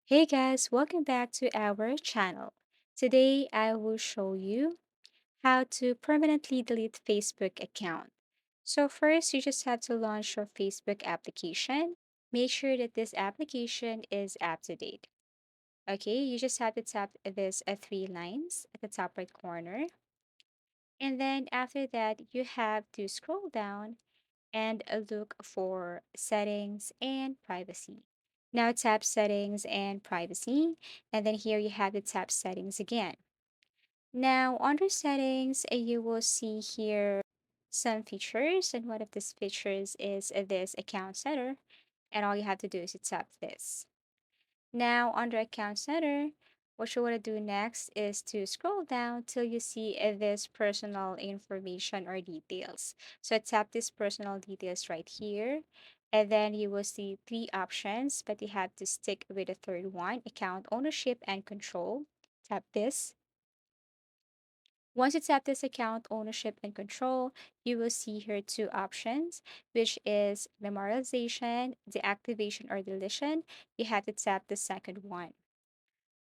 Hey guys, welcome back to our channel. Today I will show you how to permanently delete Facebook account. So first you just have to launch your Facebook application. Make sure that this application is up to date. Okay, you just have to tap this three lines at the top right corner. And then after that, you have to scroll down and look for settings and privacy. Now tap settings and privacy, and then here you have the tap settings again. Now under settings, you will see here some features, and one of these features is this account setter, and all you have to do is to tap this. Now, under Account Center, what you want to do next is to scroll down till you see this personal information or details. So tap this personal details right here. And then you will see three options, but you have to stick with the third one, account ownership and control. Tap this. Once you tap this account ownership and control, you will see here two options, which is memorialization, deactivation, or deletion. You have to tap the second one.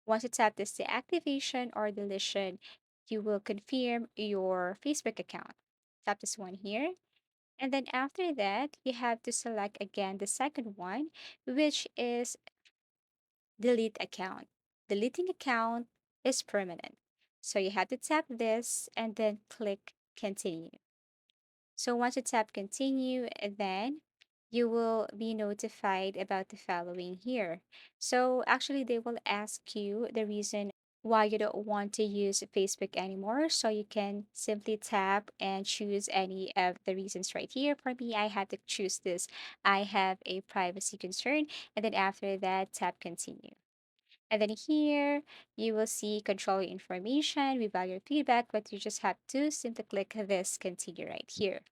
Once you tap this deactivation or deletion, you will confirm your Facebook account. Tap this one here. And then after that, you have to select again the second one, which is delete account. Deleting account is permanent. So you have to tap this and then click continue. So once you tap continue, then you will be notified about the following here. So actually, they will ask you the reason why you don't want to use Facebook anymore. So you can simply tap and choose any of the reasons right here. For me, I had to choose this. I have a privacy concern. And then after that, tap continue. And then here, you will see control your information. We value your feedback, but you just have to simply click this continue right here.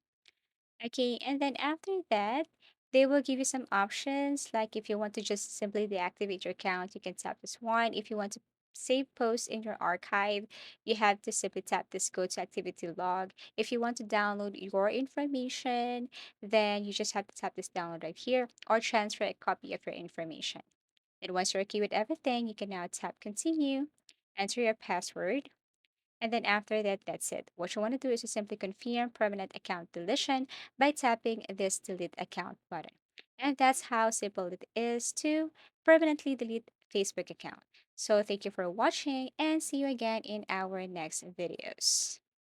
Okay, and then after that, they will give you some options. Like if you want to just simply deactivate your account, you can tap this one. If you want to save posts in your archive, you have to simply tap this go to activity log. If you want to download your information, then you just have to tap this download right here or transfer a copy of your information. And once you're okay with everything, you can now tap continue, enter your password, and then after that, that's it. What you want to do is to simply confirm permanent account deletion by tapping this delete account button. And that's how simple it is to permanently delete Facebook account. So thank you for watching and see you again in our next videos.